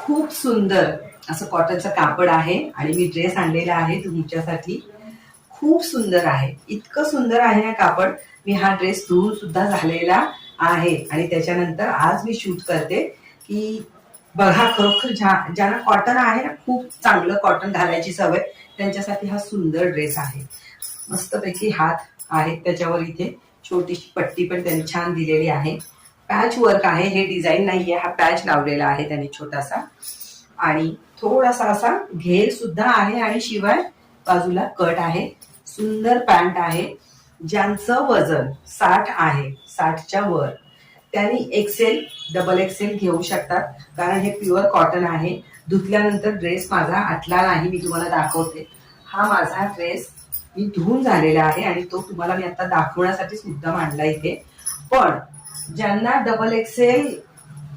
खूप सुंदर असं कॉटनचं कापड आहे आणि मी ड्रेस आणलेला आहे तुमच्यासाठी. खूप सुंदर आहे, इतकं सुंदर आहे ना कापड. मी हा ड्रेस धुवून सुद्धा झालेला आहे आणि त्याच्यानंतर आज मी शूट करते की बघा, खरोखर ज्यांना कॉटन आहे ना, खूप चांगलं कॉटन घालायची सवय, त्यांच्यासाठी हा सुंदर ड्रेस आहे. मस्तपैकी हात आहे त्याच्यावर, इथे छोटीशी पट्टी पण त्यांनी छान दिलेली आहे. पॅच वर्क आहे, हे डिझाईन नाहीये, हा पॅच लावलेला आहे त्यांनी छोटासा. आणि थोडासा असा घेर सुद्धा आहे आणि शिवाय बाजूला कट आहे. सुंदर पॅन्ट आहे. ज्यांचं वजन 60 आहे, 60च्या वर, त्यांनी एक्सेल डबल एक्सेल घेऊ शकतात, कारण हे प्युअर कॉटन आहे. धुतल्यानंतर ड्रेस माझा आटला नाही, मी तुम्हाला दाखवते. हा माझा ड्रेस मी धुवून झालेला आहे आणि तो तुम्हाला मी आता दाखवण्यासाठीच मुद्दाम आणला इथे. पण ज्यांना डबल एक्सेल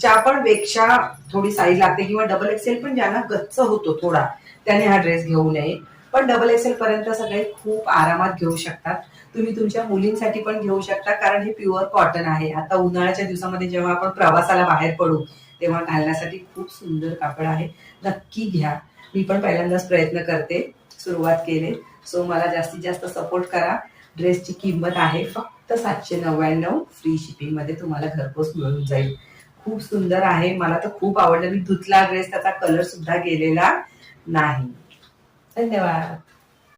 च्या पण पेक्षा थोडी साईज लागते किंवा डबल एक्सेल पण ज्यांना गच्च होतो थोडा, त्याने हा ड्रेस घेऊ नये. पण डबल एक्सेल पर्यंत सगळे खूप आरामात घेऊ शकतात. तुम्ही तुमच्या मुलींसाठी पण घेऊ शकता, कारण हे प्युअर कॉटन आहे. आता उन्हाळ्याच्या दिवसामध्ये जेव्हा आपण प्रवासाला बाहेर पडू तेव्हा घालण्यासाठी खूप सुंदर कापड आहे. नक्की घ्या. मी पण पहिल्यांदाच प्रयत्न करते, सुरुवात केले. सो मला जास्तीत जास्त सपोर्ट करा. ड्रेसची किंमत आहे फक्त 799, फ्री शिपिंग मध्ये तुम्हाला घरपोच मिळून जाईल. खूप सुंदर आहे, मला तर खूप आवडलं. मी धुतला ड्रेस, त्याचा कलर सुद्धा गेलेला नाही. धन्यवाद.